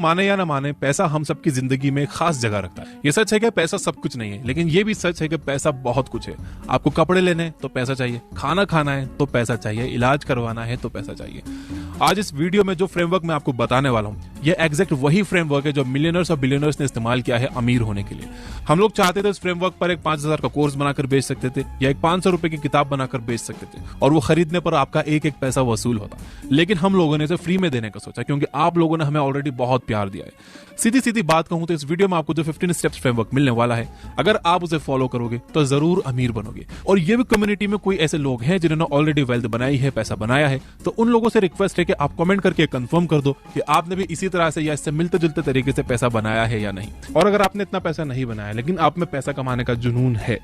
माने या ना माने, पैसा हम सबकी जिंदगी में एक खास जगह रखता है। ये सच है कि पैसा सब कुछ नहीं है, लेकिन ये भी सच है कि पैसा बहुत कुछ है। आपको कपड़े लेने हैं तो पैसा चाहिए, खाना खाना है तो पैसा चाहिए, इलाज करवाना है तो पैसा चाहिए। आज इस वीडियो में जो फ्रेमवर्क मैं आपको बताने वाला हूँ, ये एग्जैक्ट वही फ्रेमवर्क है जो मिलियनर्स और बिलियनर्स ने इस्तेमाल किया है अमीर होने के लिए। हम लोग चाहते थे इस फ्रेमवर्क पर एक 5000 का कोर्स बनाकर बेच सकते थे या एक 500 रुपए की किताब बनाकर बेच सकते थे, और वो खरीदने पर आपका एक एक पैसा वसूल होता। लेकिन हम लोगों ने इसे फ्री में देने का सोचा, क्योंकि आप लोगों ने हमें ऑलरेडी बहुत प्यार दिया है। सीधी सीधी बात कहूं तो इस वीडियो में आपको जो 15 स्टेप्स फ्रेमवर्क मिलने वाला है, अगर आप उसे फॉलो करोगे तो जरूर अमीर बनोगे। और ये भी कम्युनिटी में कोई ऐसे लोग हैं जिन्होंने ऑलरेडी वेल्थ बनाई है, पैसा बनाया है, तो उन लोगों से रिक्वेस्ट है कि आप कमेंट करके कंफर्म कर दो कि आपने भी इसी तरह से या इससे मिलते जुलते तरीके से पैसा बनाया है या नहीं। और अगर आपने इतना पैसा नहीं बनाया लेकिन आप में पैसा कमाने का जुनून है,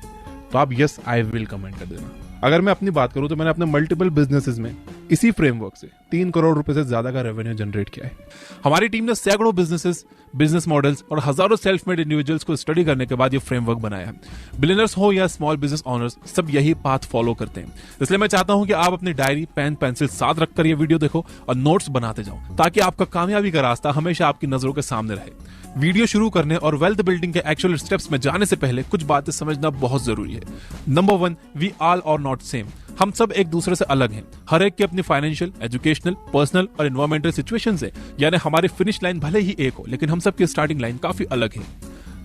तो आप यस आई विल कमेंट कर देना। अगर मैं अपनी बात करूं तो मैंने अपने मल्टीपल बिजनेसेस में इसी फ्रेमवर्क से 3 करोड़ रुपए से ज्यादा का रेवेन्यू जनरेट किया है। हमारी टीम ने सैकड़ों बिजनेसेस, बिजनेस मॉडल्स और हजारों सेल्फ मेड इंडिविजुअल्स को स्टडी करने के बाद ये फ्रेमवर्क बनाया है। बिलियनर्स हो या स्मॉल बिजनेस ओनर्स, सब यही पाथ फॉलो करते हैं। इसलिए मैं चाहता हूं कि आप अपनी डायरी, पेन, पेंसिल साथ रखकर ये वीडियो देखो और नोट्स बनाते जाओ, ताकि आपका कामयाबी का रास्ता हमेशा आपकी नजरों के सामने रहे। वीडियो शुरू करने और वेल्थ बिल्डिंग के एक्चुअल स्टेप्स में जाने से पहले कुछ बातें समझना बहुत जरूरी है। Number 1, we all are not same. हम सब एक दूसरे से अलग हैं। हर एक की अपनी फाइनेंशियल, एजुकेशनल, पर्सनल और एनवायरमेंटल सिचुएशंस है। यानी हमारी फिनिश लाइन भले ही एक हो, लेकिन हम सब की स्टार्टिंग लाइन काफी अलग है।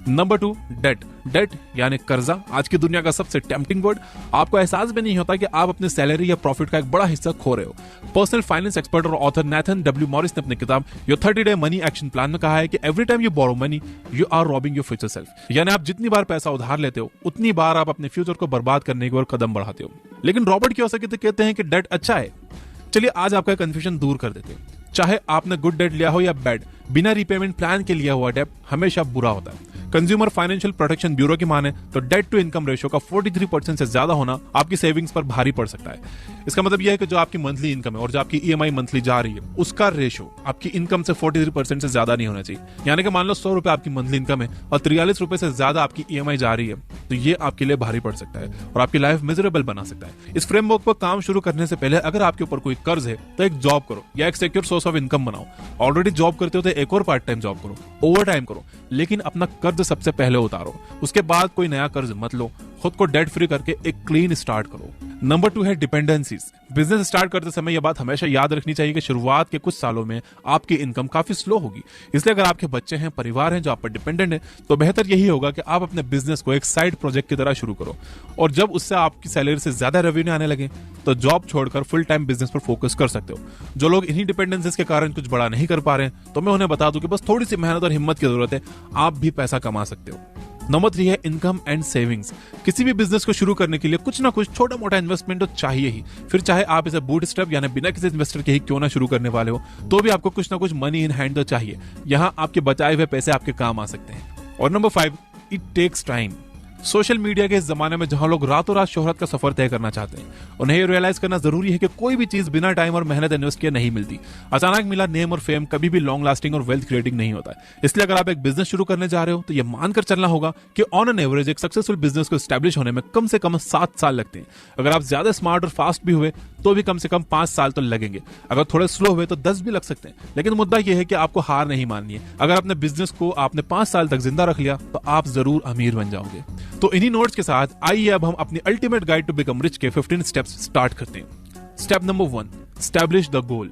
Number 2, date. डेट यानी कर्जा, आज की दुनिया का सबसे टेम्पटिंग वर्ड। आपको एहसास भी नहीं होता कि आप अपनी सैलरी या प्रॉफिट का एक बड़ा हिस्सा खो रहे हो। पर्सनल फाइनेंस एक्सपर्ट और ऑथर नेथन डब्ल्यू मॉरिस ने अपनी किताब your 30 day money action plan में कहा है कि every time you borrow money you are robbing your future self. यानी आप जितनी बार पैसा उधार लेते हो, उतनी बार आप अपने फ्यूचर को बर्बाद करने की ओर कदम बढ़ाते हो। लेकिन रॉबर्ट कियोसाकी तो कहते हैं कि डेट अच्छा है। चलिए आज आपका कंफ्यूजन दूर कर देते हैं। चाहे आपने गुड डेट लिया हो या बैड, बिना रिपेमेंट प्लान के लिया हुआ डेट हमेशा बुरा होता है। कंज्यूमर फाइनेंशियल प्रोटेक्शन ब्यूरो की माने तो डेट टू इनकम रेशियो का 43% से ज्यादा होना आपकी सेविंग्स पर भारी पड़ सकता है। इसका मतलब यह है कि जो आपकी मंथली इनकम है और जो आपकी ईएमआई मंथली जा रही है, उसका रेशियो आपकी इनकम से 43% से ज्यादा नहीं होना चाहिए। यानी कि मान लो 100 रुपए आपकी मंथली इनकम है और 43 रुपए से ज्यादा आपकी ईएमआई जा रही है, तो ये आपके लिए भारी पड़ सकता है और आपकी लाइफ मिजरेबल बना सकता है। इस फ्रेमवर्क पर काम शुरू करने से पहले अगर आपके ऊपर कोई कर्ज है तो एक जॉब करो या एक सिक्योर सोर्स ऑफ इनकम बनाओ। ऑलरेडी जॉब करते हो तो एक और पार्ट टाइम जॉब करो, ओवर टाइम करो, लेकिन अपना कर्ज सबसे पहले उतारो। उसके बाद कोई नया कर्ज मत लो। खुद को डेट फ्री करके एक क्लीन स्टार्ट करो। नंबर 2 है डिपेंडेंसीज। बिजनेस स्टार्ट करते समय यह बात हमेशा याद रखनी चाहिए कि शुरुआत के कुछ सालों में आपकी इनकम काफी स्लो होगी। इसलिए अगर आपके बच्चे हैं, परिवार हैं जो आप पर डिपेंडेंट है, तो बेहतर यही होगा कि आप अपने बिजनेस को एक साइड प्रोजेक्ट की तरह शुरू करो, और जब उससे आपकी सैलरी से ज्यादा रेवेन्यू आने लगे तो जॉब छोड़कर फुल टाइम बिजनेस पर फोकस कर सकते हो। जो लोग इन्हीं डिपेंडेंसीज के कारण कुछ बड़ा नहीं कर पा रहे हैं, तो मैं उन्हें बता दूं कि बस थोड़ी सी मेहनत और हिम्मत की जरूरत है, आप भी पैसा कमा सकते हो। नंबर 3 है इनकम एंड सेविंग्स। किसी भी बिजनेस को शुरू करने के लिए कुछ ना कुछ छोटा मोटा इन्वेस्टमेंट तो चाहिए ही। फिर चाहे आप इसे बूटस्ट्रैप यानी बिना किसी इन्वेस्टर के ही क्यों ना शुरू करने वाले हो, तो भी आपको कुछ ना कुछ मनी इन हैंड तो चाहिए। यहां आपके बचाए हुए पैसे आपके काम आ सकते हैं। और number 5, it takes time. Social media के इस जमाने में जहां लोग रातों रात शोहरत का सफर तय करना चाहते हैं, उन्हें ये रियलाइज करना जरूरी है कि कोई भी चीज बिना टाइम और मेहनत इन्वेस्ट किए नहीं मिलती। अचानक मिला नेम और फेम कभी भी लॉन्ग लास्टिंग और वेल्थ क्रिएटिंग नहीं होता है। इसलिए अगर आप एक बिजनेस शुरू करने जा रहे हो तो ये मानकर चलना होगा कि ऑन एन एवरेज एक सक्सेसफुल बिजनेस को स्टैब्लिश होने में कम से कम 7 साल लगते हैं। अगर आप ज्यादा स्मार्ट और फास्ट भी हुए तो भी कम से कम 5 साल तो लगेंगे। अगर थोड़े स्लो हुए तो 10 भी लग सकते हैं। लेकिन मुद्दा यह है कि आपको हार नहीं माननी है। अगर अपने बिजनेस को आपने 5 साल तक जिंदा रख लिया तो आप जरूर अमीर बन जाओगे। तो इन्हीं नोट्स के साथ आइए अब हम अपनी ultimate guide to become rich के 15 स्टेप्स स्टार्ट करते हैं। Step number 1, establish the goal.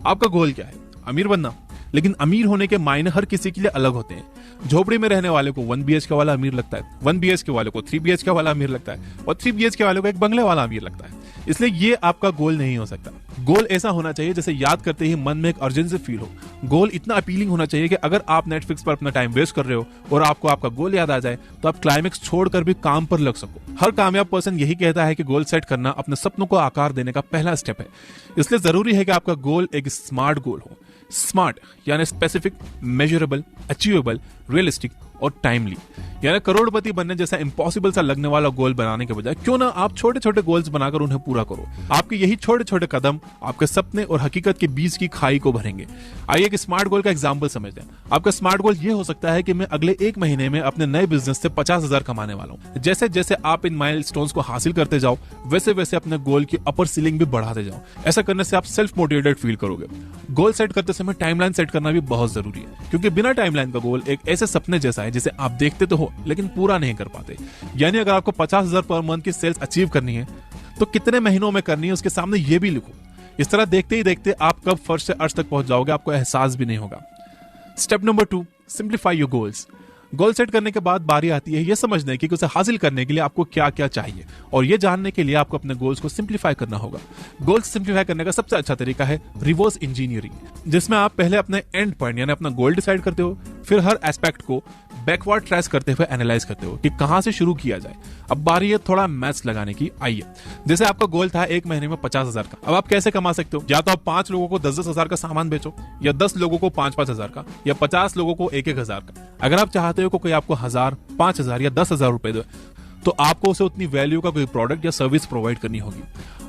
आपका गोल क्या है? अमीर बनना। लेकिन अमीर होने के मायने हर किसी के लिए अलग होते हैं। झोपड़ी में रहने वाले को 1 BHK वाला अमीर लगता है, 1 BHK वाले को 3 BHK वाला अमीर लगता है, और 3 BHK वाले को एक बंगले वाला अमीर लगता है। इसलिए ये आपका गोल नहीं हो सकता। गोल ऐसा होना चाहिए जैसे याद करते ही मन में एक अर्जेंसी फील हो। गोल इतना अपीलिंग होना चाहिए कि अगर आप नेटफ्लिक्स पर अपना टाइम वेस्ट कर रहे हो और आपको आपका गोल याद आ जाए तो आप क्लाइमेक्स छोड़कर भी काम पर लग सको। हर कामयाब पर्सन यही कहता है कि गोल सेट करना अपने सपनों को आकार देने का पहला स्टेप है। इसलिए जरूरी है कि आपका गोल एक स्मार्ट गोल हो। स्मार्ट यानी स्पेसिफिक, मेजरेबल, अचीवेबल, रियलिस्टिक और टाइमली। यानी करोड़पति बनने जैसा इम्पॉसिबल सा लगने वाला गोल बनाने के बजाय क्यों ना आप छोटे छोटे गोल्स बनाकर उन्हें पूरा करो। आपके यही छोटे छोटे कदम आपके सपने और हकीकत के बीच की खाई को भरेंगे। आइए एक स्मार्ट गोल का एग्जांपल समझते हैं। आपका स्मार्ट गोल ये हो सकता है कि मैं अगले 1 महीने में अपने नए बिजनेस से 50,000 कमाने वाला हूं। जैसे जैसे आप इन माइलस्टोन्स को हासिल करते जाओ, वैसे वैसे अपने गोल की अपर सीलिंग भी बढ़ाते जाओ। ऐसा करने से आप सेल्फ मोटिवेटेड फील करोगे। गोल सेट करते समय टाइमलाइन सेट करना भी बहुत जरूरी है, क्योंकि बिना टाइमलाइन का गोल एक ऐसे सपने जैसा है जिसे आप देखते तो हो लेकिन पूरा नहीं कर पाते। यानी अगर आपको 50,000 पर मंथ की सेल्स अचीव करनी है तो कितने महीनों में करनी है उसके सामने ये भी लिखो। इस तरह देखते ही देखते आप कब फर्श से अर्श तक पहुंच जाओगे आपको एहसास भी नहीं होगा। Step number 2, simplify your goals. Goal set करने के बाद बारी आती है ये समझने की कि उसे हासिल करने के लिए आपको क्या क्या चाहिए, और ये जानने के लिए आपको अपने गोल्स को सिंप्लीफाई करना होगा। गोल्स सिंप्लीफाई करने का सबसे अच्छा तरीका है रिवर्स इंजीनियरिंग, जिसमें आप पहले अपने एंड पॉइंट यानी अपना गोल डिसाइड करते हो, फिर हर एस्पेक्ट को बैकवर्ड ट्रेस करते हुए एनालाइज करते हो कि कहां से शुरू किया जाए। अब बारी है थोड़ा मैथ्स लगाने की। आइए, जैसे आपका गोल था 1 महीने में 50,000 का, अब आप कैसे कमा सकते हो? या तो आप 5 लोगों को 10,000 का सामान बेचो, या 10 लोगों को 5,000 का, या 50 लोगों को 1,000 का। अगर आप चाहते हो कि कोई आपको 1,000, 5,000 या 10,000 रुपए दे, तो आपको उसे उतनी वैल्यू का कोई प्रोडक्ट या सर्विस प्रोवाइड करनी होगी।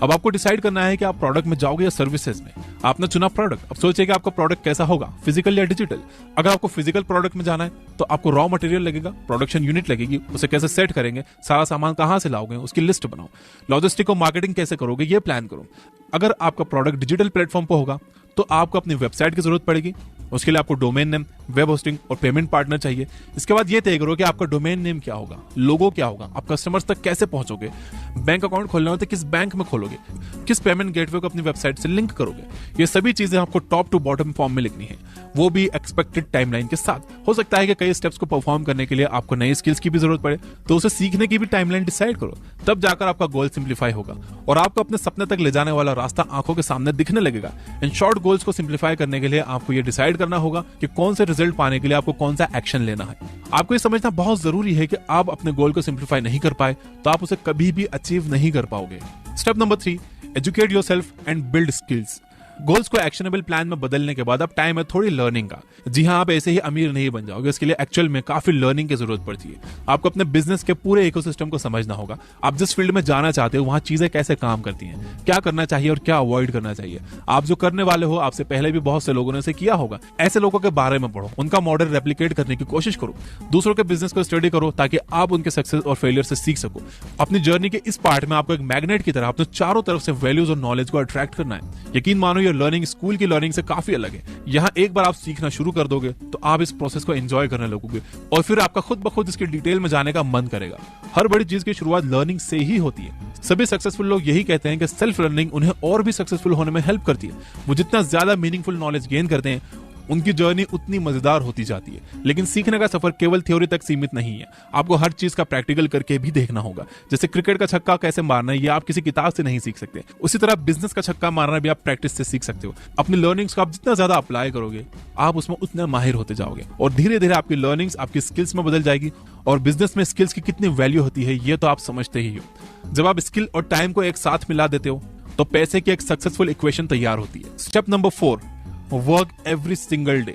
अब आपको डिसाइड करना है कि आप प्रोडक्ट में जाओगे या सर्विसेज में। आपने चुना प्रोडक्ट, अब सोचिए कि आपका प्रोडक्ट कैसा होगा, फिजिकल या डिजिटल। अगर आपको फिजिकल प्रोडक्ट में जाना है तो आपको रॉ मटेरियल लगेगा, प्रोडक्शन यूनिट लगेगी, उसे कैसे सेट करेंगे, सारा सामान कहां से लाओगे उसकी लिस्ट बनाओ, लॉजिस्टिक और मार्केटिंग कैसे करोगे ये प्लान करो। अगर आपका प्रोडक्ट डिजिटल प्लेटफॉर्म पर होगा तो आपको अपनी वेबसाइट की जरूरत पड़ेगी। उसके लिए आपको डोमेन नेम, वेब होस्टिंग और पेमेंट पार्टनर चाहिए। इसके बाद ये तय करो कि आपका डोमेन नेम क्या होगा, लोगो क्या होगा, आप कस्टमर्स तक कैसे पहुंचोगे, बैंक अकाउंट खोलना हो तो किस बैंक में खोलोगे, किस पेमेंट गेटवे को अपनी वेबसाइट से लिंक करोगे। ये सभी चीजें आपको टॉप टू बॉटम फॉर्म में लिखनी है, वो भी एक्सपेक्टेड टाइमलाइन के साथ। हो सकता है कि कई स्टेप्स को परफॉर्म करने के लिए आपको नई स्किल्स की भी जरूरत पड़े, तो उसे सीखने की भी टाइमलाइन डिसाइड करो। तब जाकर आपका गोल सिंप्लीफाई होगा और आपको अपने सपने तक ले जाने वाला रास्ता आंखों के सामने दिखने लगेगा। इन शॉर्ट गोल्स को सिंप्लीफाई करने के लिए आपको ये डिसाइड करना होगा कि कौन से रिजल्ट पाने के लिए आपको कौन सा एक्शन लेना है। आपको ये समझना बहुत जरूरी है कि आप अपने गोल को सिंप्लीफाई नहीं कर पाए तो आप उसे कभी भी अचीव नहीं कर पाओगे। Step number 3, educate yourself and build skills. Goals को एक्शनेबल प्लान में बदलने के बाद अब टाइम है थोड़ी लर्निंग का। जी हाँ, आप ऐसे ही अमीर नहीं बन जाओगे, इसके लिए एक्चुअल में काफी लर्निंग की जरूरत पड़ती है। आपको अपने बिजनेस के पूरे इकोसिस्टम को समझना होगा। आप जिस फील्ड में जाना चाहते हो वहां चीजें कैसे काम करती हैं, क्या करना चाहिए और क्या अवॉइड करना चाहिए। आप जो करने वाले हो आपसे पहले भी बहुत से लोगों ने इसे किया होगा। ऐसे लोगों के बारे में पढ़ो, उनका मॉडल रेप्लिकेट करने की कोशिश करो, दूसरों के बिजनेस को स्टडी करो ताकि आप उनके सक्सेस और फेलियर से सीख सको। अपनी जर्नी के इस पार्ट में आपको एक मैग्नेट की तरह अपने चारों तरफ से वैल्यूज और नॉलेज को अट्रैक्ट करना है। यकीन मानो ये लर्निंग स्कूल लर्निंग से काफी अलग है। यहाँ एक बार आप सीखना शुरू कर दोगे तो आप इस प्रोसेस को एंजॉय करने लगोगे और फिर आपका खुद ब खुद इसकी डिटेल में जाने का मन करेगा। हर बड़ी चीज की शुरुआत लर्निंग से ही होती है। सभी सक्सेसफुल लोग यही कहते हैं कि सेल्फ लर्निंग उन्हें और भी सक्सेसफुल होने में हेल्प करती है। वो जितना ज्यादा मीनिंगफुल नॉलेज गेन करते हैं उनकी जर्नी उतनी मजेदार होती जाती है। लेकिन सीखने का सफर केवल थ्योरी तक सीमित नहीं है, आपको हर चीज का प्रैक्टिकल करके भी देखना होगा। जैसे क्रिकेट का छक्का कैसे मारना है ये आप किसी किताब से नहीं सीख सकते, उसी तरह बिजनेस का छक्का मारना भी आप प्रैक्टिस से सीख सकते हो। अपनी लर्निंग्स को आप जितना ज्यादा अप्लाई करोगे आप उसमें उतना माहिर होते जाओगे और धीरे धीरे आपकी लर्निंग्स आपकी स्किल्स में बदल जाएगी। और बिजनेस में स्किल्स की कितनी वैल्यू होती है ये तो आप समझते ही हो। जब आप स्किल और टाइम को एक साथ मिला देते हो तो पैसे की एक सक्सेसफुल इक्वेशन तैयार होती है। Step number 4, work every single day.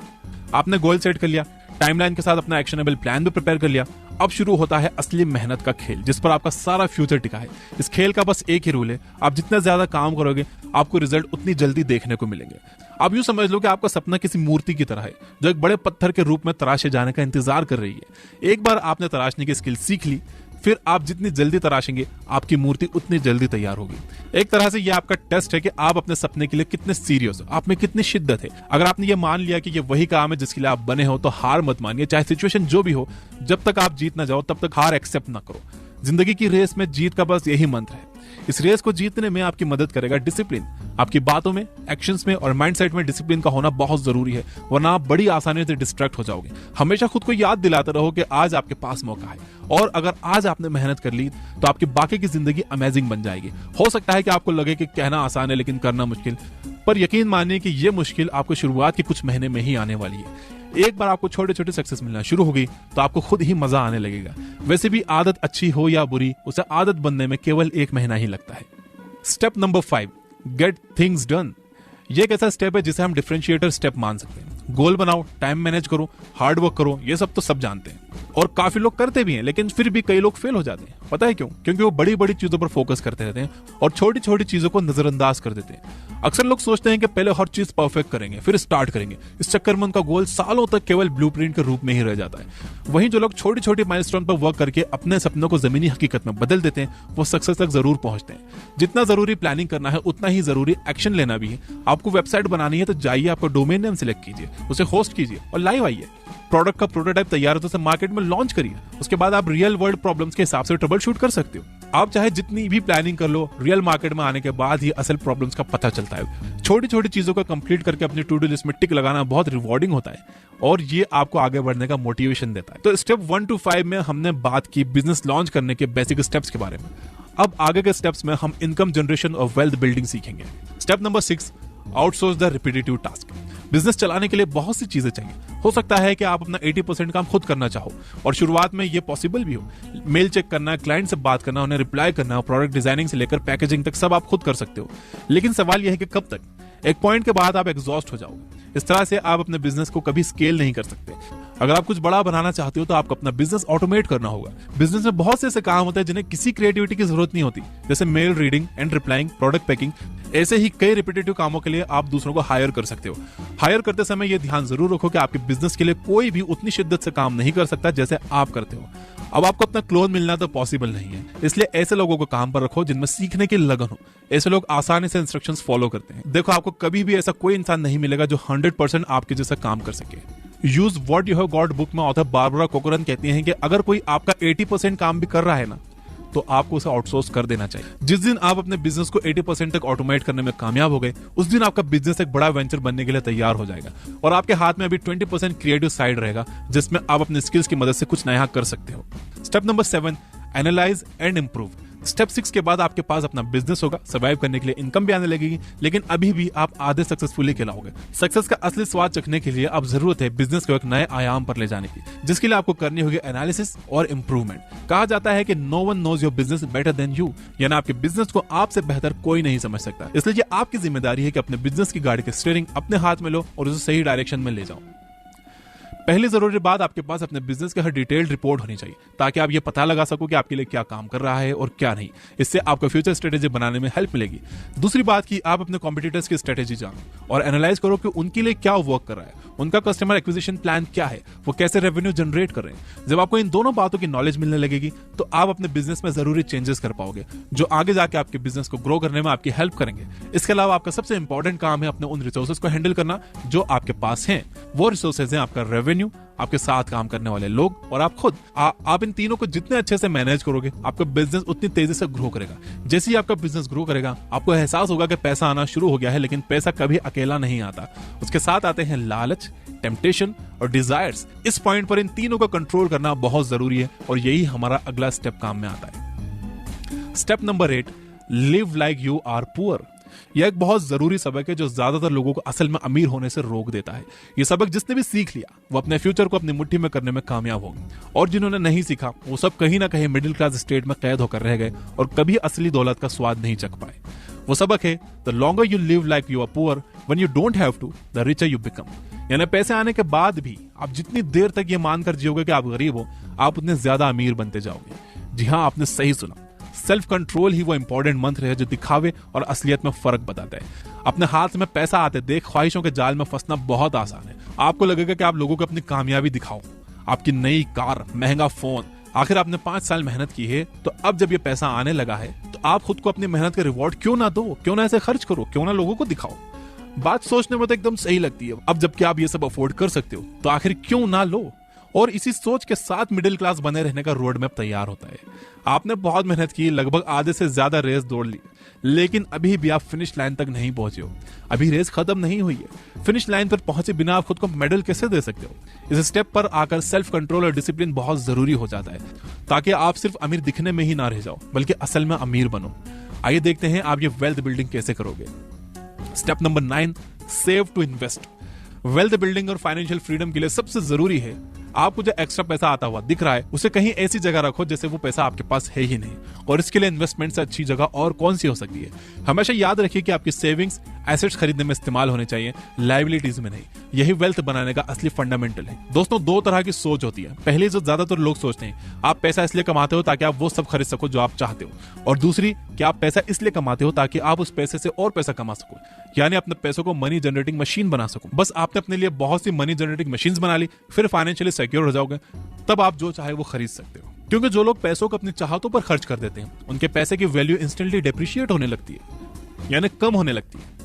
आपने गोल सेट कर लिया, टाइमलाइन के साथ अपना एक्शनेबल प्लान भी प्रिपेयर कर लिया। अब शुरू होता है असली मेहनत का खेल जिस पर आपका सारा फ्यूचर टिका है। इस खेल का बस एक ही रूल है, आप जितना ज्यादा काम करोगे आपको रिजल्ट उतनी जल्दी देखने को मिलेंगे। आप यूं समझ लो कि आपका सपना किसी मूर्ति की तरह है जो एक बड़े पत्थर के रूप में तराशे जाने का इंतजार कर रही है। एक बार आपने तराशने की स्किल सीख ली, फिर आप जितनी जल्दी तराशेंगे आपकी मूर्ति उतनी जल्दी तैयार होगी। एक तरह से यह आपका टेस्ट है कि आप अपने सपने के लिए कितने सीरियस हो, आप में कितनी शिद्दत है। अगर आपने ये मान लिया कि ये वही काम है जिसके लिए आप बने हो तो हार मत मानिए, चाहे सिचुएशन जो भी हो। जब तक आप जीत ना जाओ तब तक हार एक्सेप्ट ना करो। जिंदगी की रेस में जीत का बस यही मंत्र है। इस रेस को जीतने में आपकी मदद करेगा डिसिप्लिन। आपकी बातों में, एक्शंस में और माइंडसेट में डिसिप्लिन का होना बहुत जरूरी है, वरना आप बड़ी आसानी से डिस्ट्रैक्ट हो जाओगे। हमेशा खुद को याद दिलाते रहो कि आज आपके पास मौका है और अगर आज आपने मेहनत कर ली तो आपकी बाकी की जिंदगी अमेजिंग बन जाएगी। हो सकता है कि आपको लगे कि कहना आसान है लेकिन करना मुश्किल, पर यकीन मानिए कि यह मुश्किल आपको शुरुआत के कुछ महीने में ही आने वाली है। एक बार आपको छोटे छोटे सक्सेस मिलना शुरू होगी तो आपको खुद ही मजा आने लगेगा। वैसे भी आदत अच्छी हो या बुरी, उसे आदत बनने में केवल 1 महीना ही लगता है। Step number 5, get things done. ये एक ऐसा स्टेप है जिसे हम डिफरेंशिएटर स्टेप मान सकते हैं। गोल बनाओ, टाइम मैनेज करो, हार्ड वर्क करो, ये सब तो सब जानते हैं और काफी लोग करते भी हैं, लेकिन फिर भी कई लोग फेल हो जाते हैं। पता है क्यों? क्योंकि वो बड़ी बड़ी चीजों पर फोकस करते रहते हैं और छोटी छोटी चीजों को नजरअंदाज कर देते हैं। अक्सर लोग सोचते हैं कि पहले हर चीज परफेक्ट करेंगे फिर स्टार्ट करेंगे। इस चक्कर में उनका गोल सालों तक केवल ब्लूप्रिंट के रूप में ही रह जाता है। वहीं जो लोग छोटी छोटी माइलस्टोन पर वर्क करके अपने सपनों को जमीनी हकीकत में बदल देते हैं, वो सक्सेस तक जरूर पहुंचते हैं। जितना जरूरी प्लानिंग करना है उतना ही जरूरी एक्शन लेना भी है। आपको वेबसाइट बनानी है तो जाइए, आपका डोमेन नेम सिलेक्ट कीजिए, उसे होस्ट कीजिए और लाइव आइए। प्रोडक्ट का प्रोटोटाइप तैयार हो तो उसे मार्केट में लॉन्च करिए। उसके बाद आप रियल वर्ल्ड प्रॉब्लम्स के हिसाब से ट्रबल शूट कर सकते हो। आप चाहे जितनी भी प्लानिंग कर लो, रियल मार्केट में आने के बाद ही असल प्रॉब्लम्स का पता चलता है। छोटी छोटी चीजों को कंप्लीट करके अपनी टू डू लिस्ट में टिक लगाना बहुत रिवॉर्डिंग होता है और ये आपको आगे बढ़ने का मोटिवेशन देता है। तो स्टेप 1 to 5 में हमने बात की बिजनेस लॉन्च करने के बेसिक स्टेप्स के बारे में। अब आगे के स्टेप्स में हम इनकम जनरेशन और वेल्थ बिल्डिंग सीखेंगे। Step number 6, outsource the repetitive task. Business चलाने के लिए बहुत सी चीजें चाहिए। हो सकता है कि आप अपना 80% काम खुद करना चाहो और शुरुआत में ये पॉसिबल भी हो। मेल चेक करना, क्लाइंट से बात करना, उन्हें रिप्लाई करना, प्रोडक्ट डिजाइनिंग से लेकर पैकेजिंग तक सब आप खुद कर सकते हो। लेकिन सवाल यह है कि कब तक? एक पॉइंट के बाद आप एग्जॉस्ट हो जाओगे। इस तरह से आप अपने बिजनेस को कभी स्केल नहीं कर सकते। अगर आप कुछ बड़ा बनाना चाहते हो तो आपको अपना बिजनेस ऑटोमेट करना होगा। बिजनेस में बहुत से ऐसे काम होते हैं जिन्हें किसी क्रिएटिविटी की जरूरत नहीं होती, जैसे mail reading and replying, product packing. ऐसे ही कई रिपीटेटिव कामों के लिए आप दूसरों को हायर कर सकते हो। हायर करते समय यह ध्यान जरूर रखो कि आपके बिजनेस के लिए कोई भी उतनी शिद्दत से काम नहीं कर सकता जैसे आप करते हो। अब आपको अपना क्लोन मिलना तो पॉसिबल नहीं है, इसलिए ऐसे लोगों को काम पर रखो जिनमें सीखने की लगन हो। ऐसे लोग आसानी से इंस्ट्रक्शंस फॉलो करते हैं। देखो, आपको कभी भी ऐसा कोई इंसान नहीं मिलेगा जो 100% आपके जैसा काम कर सके। Use what you have got book में ऑथर बारबरा कोकोरन कहती हैं कि अगर कोई आपका 80% काम भी कर रहा है ना, तो आपको उसे आउटसोर्स कर देना चाहिए। जिस दिन आप अपने बिजनेस को 80% तक ऑटोमेट करने में कामयाब हो गए, उस दिन आपका बिजनेस एक बड़ा वेंचर बनने के लिए तैयार हो जाएगा और आपके हाथ में अभी 20% क्रिएटिव साइड रहेगा, जिसमें आप अपने स्किल्स की मदद से कुछ नया कर सकते हो। Step number 7, analyse and improve. Step 6 के बाद आपके पास अपना बिजनेस होगा, सर्वाइव करने के लिए इनकम भी आने लगेगी, लेकिन अभी भी आप आधे सक्सेसफुली कहलाओगे। सक्सेस का असली स्वाद चखने के लिए अब जरूरत है बिजनेस को एक नए आयाम पर ले जाने की, जिसके लिए आपको करनी होगी एनालिसिस और इंप्रूवमेंट। कहा जाता है कि no one knows your business better than you, यानी आपके बिजनेस को आपसे बेहतर कोई नहीं समझ सकता। इसलिए ये आपकी जिम्मेदारी है कि अपने बिजनेस की गाड़ी की स्टीयरिंग अपने हाथ में लो और उसे सही डायरेक्शन में ले जाओ। पहली जरूरी बात, आपके पास अपने बिजनेस की हर डिटेल्ड रिपोर्ट होनी चाहिए ताकि आप ये पता लगा सको कि आपके लिए क्या काम कर रहा है और क्या नहीं। इससे आपको फ्यूचर स्ट्रेटेजी बनाने में हेल्प मिलेगी। दूसरी बात कि आप अपने कॉम्पिटिटर्स की स्ट्रेटेजी जानो और एनालाइज करो कि उनके लिए क्या वर्क कर रहा है, उनका कस्टमर एक्विजिशन प्लान क्या है, वो कैसे रेवेन्यू जनरेट कर रहे हैं। जब आपको इन दोनों बातों की नॉलेज मिलने लगेगी तो आप अपने बिजनेस में जरूरी चेंजेस कर पाओगे, जो आगे जाके आपके बिजनेस को ग्रो करने में आपकी हेल्प करेंगे। इसके अलावा आपका सबसे इंपॉर्टेंट काम है अपने उन रिसोर्सेज को हैंडल करना जो आपके पास हैं। वो रिसोर्सेज हैं आपका रेवेन्यू, आपके साथ काम करने वाले लोग और आप खुद। आप इन तीनों को जितने अच्छे से मैनेज करोगे, आपका बिजनेस उतनी तेजी से ग्रो करेगा। जैसे ही आपका बिजनेस ग्रो करेगा, आपको एहसास होगा कि पैसा आना शुरू हो गया है, लेकिन पैसा कभी अकेला नहीं आता। उसके साथ आते हैं लालच, टेम्पटेशन और डिजायर्स। इस पॉइंट पर इन तीनों को कंट्रोल करना बहुत जरूरी है और यही हमारा अगला स्टेप काम में आता है। Step number 8, live like you are poor. यह एक बहुत जरूरी सबक है जो ज्यादातर लोगों को असल में अमीर होने से रोक देता है। यह सबक जिसने भी सीख लिया वो अपने फ्यूचर को अपनी मुट्ठी में करने में कामयाब होगा, और जिन्होंने नहीं सीखा वो सब कहीं ना कहीं मिडिल क्लास स्टेट में कैद होकर रह गए और कभी असली दौलत का स्वाद नहीं चख पाए। वो सबक है, the longer you live like you are poor, when you don't have to, the richer you become. यानी पैसे आने के बाद भी आप जितनी देर तक ये मानकर जियोगे कि आप गरीब हो, आप उतने ज्यादा अमीर बनते जाओगे। जी हाँ, आपने सही सुना। सेल्फ कंट्रोल ही वो इंपॉर्टेंट मंत्र है जो दिखावे और असलियत में फर्क बताता है। अपने हाथ में पैसा आते देख ख्वाहिशों के जाल में फंसना बहुत आसान है। आपको लगेगा कि आप लोगों को अपनी कामयाबी दिखाओ, आपकी नई कार, महंगा फोन। आखिर आपने 5 साल मेहनत की है, तो अब जब ये पैसा आने लगा है तो आप खुद को अपनी मेहनत का रिवॉर्ड क्यों ना दो, क्यों ना ऐसे खर्च करो, क्यों ना लोगों को दिखाओ। बात सोचने में तो एकदम सही लगती है। अब जबकि आप ये सब अफोर्ड कर सकते हो तो आखिर क्यों ना लो। और इसी सोच के साथ मिडिल क्लास बने रहने का रोड मैप तैयार होता है। आपने बहुत मेहनत की, लगभग आधे से ज्यादा रेस दौड़ ली, लेकिन अभी भी आप फिनिश लाइन तक नहीं पहुंचे हो। अभी रेस खत्म नहीं हुई है। फिनिश लाइन पर पहुंचे बिना आप खुद को मेडल कैसे दे सकते हो। इस स्टेप पर आकर सेल्फ कंट्रोल और डिसिप्लिन बहुत जरूरी हो जाता है, ताकि आप सिर्फ अमीर दिखने में ही ना रह जाओ बल्कि असल में अमीर बनो। आइए देखते हैं आप ये वेल्थ बिल्डिंग कैसे करोगे। Step number 9, save to invest. Wealth building और फाइनेंशियल फ्रीडम के लिए सबसे जरूरी है आपको जो एक्स्ट्रा पैसा आता हुआ दिख रहा है उसे कहीं ऐसी जगह रखो जैसे वो पैसा आपके पास है ही नहीं, और इसके लिए इन्वेस्टमेंट से अच्छी जगह और कौन सी हो सकती है। हमेशा याद रखिए कि आपकी सेविंग्स एसेट्स खरीदने में इस्तेमाल होने चाहिए, लायबिलिटीज में नहीं। यही वेल्थ बनाने का असली फंडामेंटल है। दोस्तों, दो तरह की सोच होती है। पहली, जो ज्यादातर लोग सोचते हैं, आप पैसा इसलिए कमाते हो ताकि आप वो सब खरीद सको जो आप चाहते हो, और दूसरी कि आप पैसा इसलिए कमाते हो ताकि आप उस पैसे से और पैसा कमा सको, यानी अपने पैसों को मनी जनरेटिंग मशीन बना सको। बस आपने अपने लिए बहुत सी मनी जनरेटिंग मशीन बना ली, फिर फाइनेंशियली सिक्योर हो जाओगे, तब आप जो चाहे वो खरीद सकते हो। क्योंकि जो लोग पैसों को अपनी चाहतों पर खर्च कर देते हैं, उनके पैसे की वैल्यू इंस्टेंटली डेप्रिशिएट होने लगती है, यानी कम होने लगती है।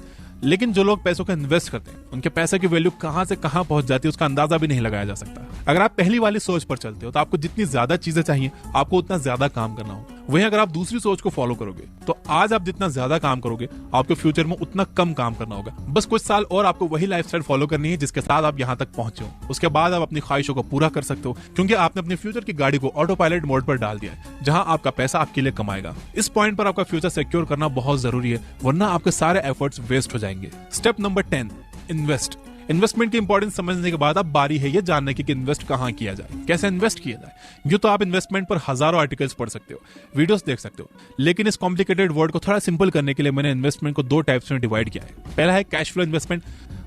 लेकिन जो लोग पैसों को इन्वेस्ट करते हैं, उनके पैसे की वैल्यू कहां से कहां पहुंच जाती है उसका अंदाजा भी नहीं लगाया जा सकता। अगर आप पहली वाली सोच पर चलते हो तो आपको जितनी ज्यादा चीजें चाहिए, आपको उतना ज्यादा काम करना होगा। वहीं अगर आप दूसरी सोच को फॉलो करोगे तो आज आप जितना ज्यादा काम करोगे, आपको फ्यूचर में उतना कम काम करना होगा। बस कुछ साल और आपको वही लाइफस्टाइल फॉलो करनी है जिसके साथ आप यहां तक पहुंचे हो। उसके बाद आप अपनी ख्वाहिशों को पूरा कर सकते हो, क्योंकि आपने अपने फ्यूचर की गाड़ी को ऑटो पायलट मोड पर डाल दिया है, जहां आपका पैसा आपके लिए कमाएगा। इस पॉइंट पर आपका फ्यूचर सिक्योर करना बहुत जरूरी है, वरना आपके सारे एफर्ट्स वेस्ट हो जाएंगे। Step number 10, invest. इन्वेस्टमेंट की इंपॉर्टेंस समझने के बाद अब बारी है ये जानने की कि इन्वेस्ट कहां किया जाए, कैसे इन्वेस्ट किया जाए। यूं तो आप इन्वेस्टमेंट पर हजारों आर्टिकल्स पढ़ सकते हो, वीडियोस देख सकते हो, लेकिन इस कॉम्प्लिकेटेड वर्ड को थोड़ा सिंपल करने के लिए मैंने इन्वेस्टमेंट को दो टाइप्स में डिवाइड किया है। पहला है कैश फ्लो इन्वेस्टमेंट,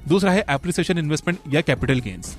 दूसरा है एप्रिसिएशन इन्वेस्टमेंट या capital gains.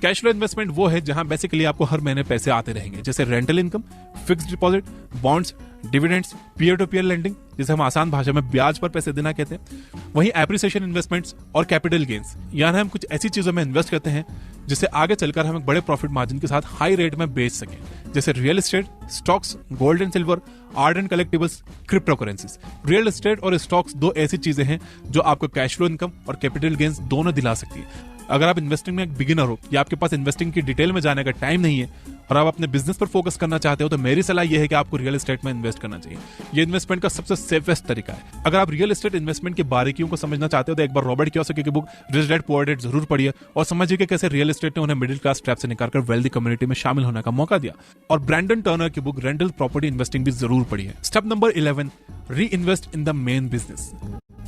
Cash flow investment वो है जहां बेसिकली आपको हर महीने पैसे आते रहेंगे, जैसे rental income, fixed deposit, bonds, dividends, peer to peer lending, जिसे हम आसान भाषा में ब्याज पर पैसे देना कहते हैं। वहीं एप्रिसिएशन इन्वेस्टमेंट्स और कैपिटल गेन्स, यानी हम कुछ ऐसी चीजों में इन्वेस्ट करते हैं जिसे आगे चलकर हम एक बड़े प्रॉफिट मार्जिन के साथ हाई रेट में बेच सकें, जैसे real estate, stocks, gold and silver, art and collectibles, crypto currencies. Real estate और स्टॉक्स दो ऐसी चीजें हैं जो आपको कैश फ्लो इनकम और कैपिटल गेन्स दोनों दिला सकती है। अगर आप इन्वेस्टिंग में एक बिगिनर हो या आपके पास इन्वेस्टिंग की डिटेल में जाने का टाइम नहीं है और आप अपने बिजनेस पर फोकस करना चाहते हो, तो मेरी सलाह यह है कि आपको रियल एस्टेट में इन्वेस्ट करना चाहिए। ये इन्वेस्टमेंट का सबसे सेफेस्ट तरीका है। अगर आप रियल एस्टेट इन्वेस्टमेंट की बारीकियों को समझना चाहते हो तो एक बार रॉबर्ट कियोसाकी की book rich dad poor dad जरूर पढ़िए और समझिए कि कैसे रियल एस्टेट ने उन्हें मिडिल क्लास ट्रैप से निकालकर वेल्दी कम्युनिटी में शामिल होने का मौका दिया। और ब्रैंडन टर्नर की बुक रेंटल प्रॉपर्टी इन्वेस्टिंग भी जरूर पढ़िए। स्टेप नंबर 11, री invest in the main business.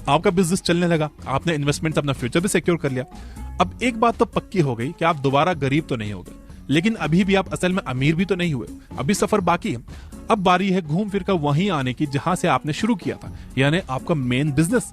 आपका बिजनेस चलने लगा, आपने इन्वेस्टमेंट से अपना फ्यूचर भी सिक्योर कर लिया। अब एक बात तो पक्की हो गई कि आप दोबारा गरीब तो नहीं हो गए, लेकिन अभी भी आप असल में अमीर भी तो नहीं हुए, अभी सफर बाकी है। अब बारी है घूम फिर कर वहीं आने की जहां से आपने शुरू किया था, यानी आपका मेन बिजनेस।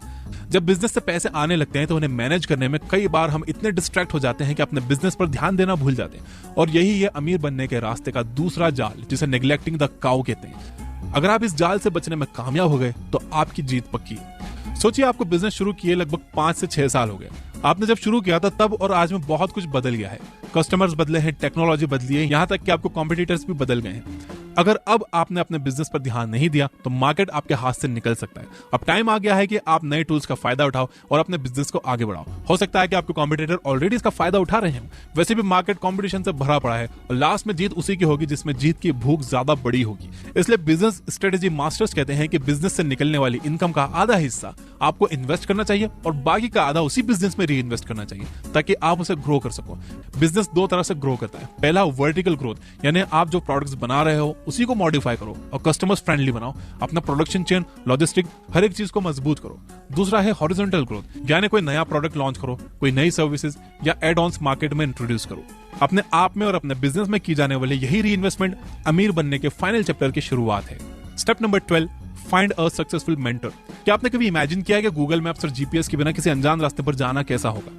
जब बिजनेस से पैसे आने लगते हैं तो उन्हें मैनेज करने में कई बार हम इतने डिस्ट्रैक्ट हो जाते हैं कि अपने बिजनेस पर ध्यान देना भूल जाते हैं, और यही है अमीर बनने के रास्ते का दूसरा जाल, जिसे नेग्लेक्टिंग द काउ कहते हैं। अगर आप इस जाल से बचने में कामयाब हो गए तो आपकी जीत पक्की है। सोचिए, आपको बिजनेस शुरू किए लगभग 5 से 6 साल हो गए। आपने जब शुरू किया था तब और आज में बहुत कुछ बदल गया है। कस्टमर्स बदले हैं, टेक्नोलॉजी बदली है, यहाँ तक कि आपको कॉम्पिटिटर्स भी बदल गए हैं। अगर अब आपने अपने बिजनेस पर ध्यान नहीं दिया तो मार्केट आपके हाथ से निकल सकता है। अब टाइम आ गया है कि आप नए टूल्स का फायदा उठाओ और अपने बिजनेस को आगे बढ़ाओ। हो सकता है कि आपके कॉम्पिटिटर ऑलरेडी इसका फायदा उठा रहे हैं। वैसे भी मार्केट कॉम्पिटिशन से भरा पड़ा है और लास्ट में जीत उसी की होगी जिसमें जीत की भूख ज्यादा बड़ी होगी। इसलिए बिजनेस स्ट्रेटेजी मास्टर्स कहते हैं कि बिजनेस से निकलने वाली इनकम का आधा हिस्सा आपको इन्वेस्ट करना चाहिए और बाकी का आधा उसी बिजनेस में री इन्वेस्ट करना चाहिए, ताकि आप उसे ग्रो कर सको। बिजनेस दो तरह से ग्रो करता है। पहला, वर्टिकल ग्रोथ, यानी आप जो प्रोडक्ट्स बना रहे हो उसी को मॉडिफाई करो और कस्टमर्स फ्रेंडली बनाओ, अपना प्रोडक्शन चेन, लॉजिस्टिक, हर एक चीज को मजबूत करो। दूसरा है हॉरिजॉन्टल ग्रोथ, यानी कोई नया प्रोडक्ट लॉन्च करो, कोई नई सर्विसेज या एड ऑन्स मार्केट में इंट्रोड्यूस करो। अपने आप में और अपने बिजनेस में की जाने वाली यही री इन्वेस्टमेंट अमीर बनने के फाइनल चैप्टर की शुरुआत है। Step number 12, find a successful mentor. क्या आपने कभी इमेजिन किया है कि गूगल मैप्स और जीपीएस के बिना किसी अनजान रास्ते पर जाना कैसा होगा?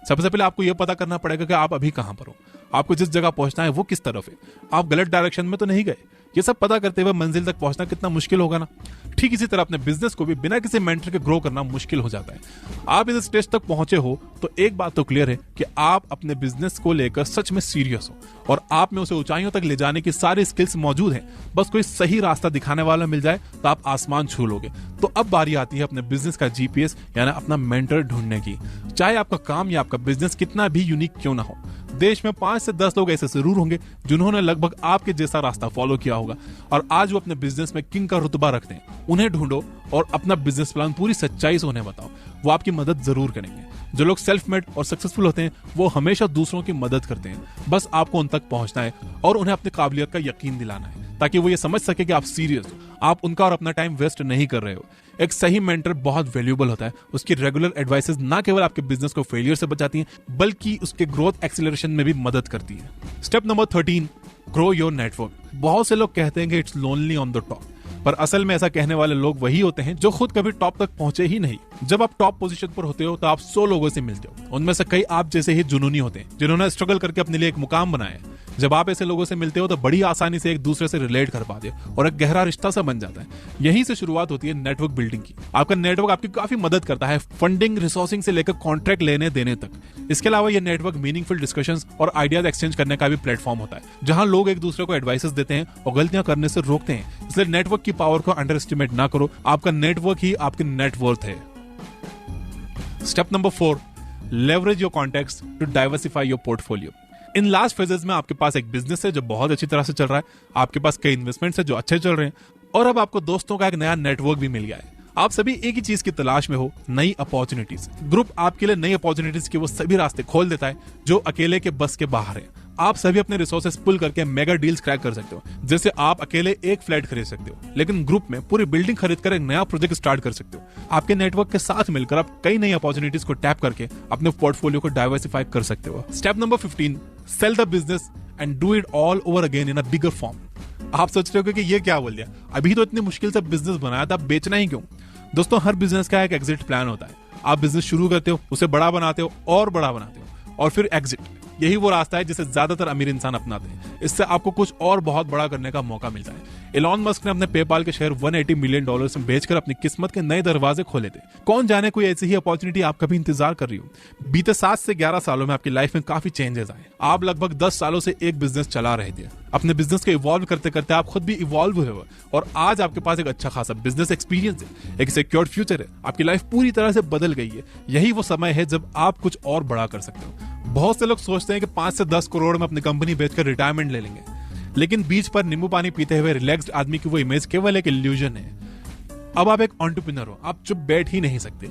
सबसे पहले आपको यह पता करना पड़ेगा कि आप अभी कहां पर हो, आपको जिस जगह पहुंचना है वो किस तरफ है, आप गलत डायरेक्शन में तो नहीं गए। ये सब पता करते हुए मंजिल तक पहुंचना कितना मुश्किल होगा ना। ठीक इसी तरह अपने बिजनेस को भी बिना किसी मेंटर के ग्रो करना मुश्किल हो जाता है। आप इस स्टेज तक पहुंचे हो तो एक बात तो क्लियर है कि आप अपने बिजनेस को लेकर सच में सीरियस हो और आप में उसे ऊंचाइयों तक ले जाने की सारी स्किल्स मौजूद हैं। बस कोई सही रास्ता दिखाने वाला मिल जाए तो आप आसमान छू लोगे। तो अब बारी आती है अपने बिजनेस का जीपीएस यानी अपना मेंटर ढूंढने की। चाहे आपका काम या आपका बिजनेस कितना भी यूनिक क्यों ना हो, देश में 5 से 10 लोग ऐसे जरूर होंगे जिन्होंने लगभग आपके जैसा रास्ता फॉलो किया होगा और आज वो अपने बिजनेस में किंग का रुतबा रखते हैं। उन्हें ढूंढो और अपना बिजनेस प्लान पूरी सच्चाई से उन्हें बताओ, वो आपकी मदद जरूर करेंगे। जो लोग सेल्फ मेड और सक्सेसफुल होते हैं वो हमेशा दूसरों की मदद करते हैं। बस आपको उन तक पहुंचना है और उन्हें अपनी काबिलियत का यकीन दिलाना है ताकि वो ये समझ सके कि आप सीरियस हो। आप उनका और अपना टाइम वेस्ट नहीं कर रहे हो। एक सही मेंटर बहुत वैल्यूएबल होता है। उसकी रेगुलर एडवाइसेस ना केवल आपके बिजनेस को फेलियर से बचाती हैं बल्कि उसके ग्रोथ एक्सीलरेशन में भी मदद करती है। Step number 13, grow your network. बहुत से लोग कहते हैं कि it's lonely on the top, पर असल में ऐसा कहने वाले लोग वही होते हैं जो खुद कभी टॉप तक पहुंचे ही नहीं। जब आप टॉप पोजीशन पर होते हो तो आप 100 लोगों से मिलते हो, उनमें से कई आप जैसे ही जुनूनी होते हैं जिन्होंने स्ट्रगल करके अपने लिए एक मुकाम बनाया है। जब आप ऐसे लोगों से मिलते हो तो बड़ी आसानी से एक दूसरे से रिलेट कर पाते हो और एक गहरा रिश्ता सा बन जाता है। यहीं से शुरुआत होती है नेटवर्क बिल्डिंग की। आपका नेटवर्क आपकी काफी मदद करता है फंडिंग, रिसोर्सिंग से लेकर कॉन्ट्रैक्ट लेने देने तक। इसके अलावा यह नेटवर्क मीनिंगफुल डिस्कशंस और आइडियाज एक्सचेंज करने का भी प्लेटफॉर्म होता है, जहां लोग एक दूसरे को एडवाइसेस देते हैं और गलतियां करने से रोकते हैं। इसलिए नेटवर्क की पावर को अंडर एस्टिमेट ना करो। आपका नेटवर्क ही आपकी नेटवर्थ है। Step number 4, leverage your contacts to diversify your portfolio. इन लास्ट फेजेस में आपके पास एक बिजनेस है जो बहुत अच्छी तरह से चल रहा है, आपके पास कई इन्वेस्टमेंट्स है जो अच्छे चल रहे हैं, और अब आपको दोस्तों का एक नया नेटवर्क भी मिल गया है। आप सभी एक ही चीज की तलाश में हो, नई अपॉर्चुनिटीज। ग्रुप आपके लिए नई अपॉर्चुनिटीज के वो सभी रास्ते खोल देता है जो अकेले के बस के बाहर है। आप सभी अपने रिसोर्सेस पुल करके मेगा डील्स क्रैक कर सकते हो। जैसे आप अकेले एक फ्लैट खरीद सकते हो, लेकिन ग्रुप में पूरी बिल्डिंग खरीद कर एक नया प्रोजेक्ट स्टार्ट कर सकते हो। आपके नेटवर्क के साथ मिलकर आप कई नई अपॉर्चुनिटीज को टैप करके अपने पोर्टफोलियो को डाइवर्सिफाई कर सकते हो। Step number 15, sell the business and do it all over again in a bigger form. आप सोच रहे हो कि ये क्या बोल दिया, अभी तो इतनी मुश्किल से बिजनेस बनाया था, बेचना ही क्यों? दोस्तों, हर बिजनेस का एक एग्जिट प्लान होता है। आप बिजनेस शुरू करते हो, उसे बड़ा बनाते हो और बड़ा बनाते हो, और फिर एग्जिट। यही वो रास्ता है जिसे ज्यादातर अमीर इंसान अपनाते हैं। इससे आपको कुछ और बहुत बड़ा करने का मौका मिलता है। एलॉन मस्क ने अपने पेपाल के शेयर $180 मिलियन में बेचकर अपनी किस्मत के नए दरवाजे खोले थे। कौन जाने कोई ऐसी ही अपॉर्चुनिटी आप कभी इंतजार कर रही हो। बीते 7 से 11 सालों में आपकी लाइफ में काफी चेंजेस आए। आप लगभग 10 सालों से एक बिजनेस चला रहे थे। अपने बिजनेस को इवॉल्व करते करते आप खुद भी इवॉल्व हुए हो और आज आपके पास एक अच्छा खासा बिजनेस एक्सपीरियंस है, एक सिक्योर्ड फ्यूचर है। आपकी लाइफ पूरी तरह से बदल गई है। यही वो समय है जब आप कुछ और बड़ा कर सकते हो। बहुत से लोग सोचते हैं कि 5 से 10 करोड़ में अपनी कंपनी बेचकर रिटायरमेंट ले लेंगे, लेकिन बीच पर नींबू पानी पीते हुए रिलैक्स्ड आदमी की वो इमेज केवल एक इल्यूजन है। अब आप एक एंटरप्रेन्योर हो, आप चुप बैठ ही नहीं सकते।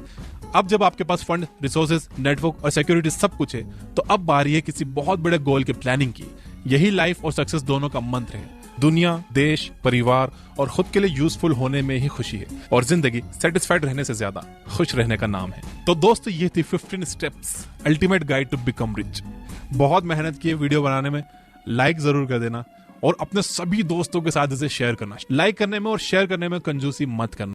अब जब आपके पास फंड, रिसोर्सेज, नेटवर्क और सिक्योरिटी सब कुछ है, तो अब बारी है किसी बहुत बड़े गोल की प्लानिंग की। यही लाइफ और सक्सेस दोनों का मंत्र है। दुनिया, देश, परिवार और खुद के लिए यूजफुल होने में ही खुशी है, और जिंदगी सेटिस्फाइड रहने से ज्यादा खुश रहने का नाम है। तो दोस्तों, ये थी 15 steps, ultimate guide to become rich. बहुत मेहनत की है वीडियो बनाने में। लाइक जरूर कर देना और अपने सभी दोस्तों के साथ इसे शेयर करना। लाइक करने में और शेयर करने में कंजूसी मत करना।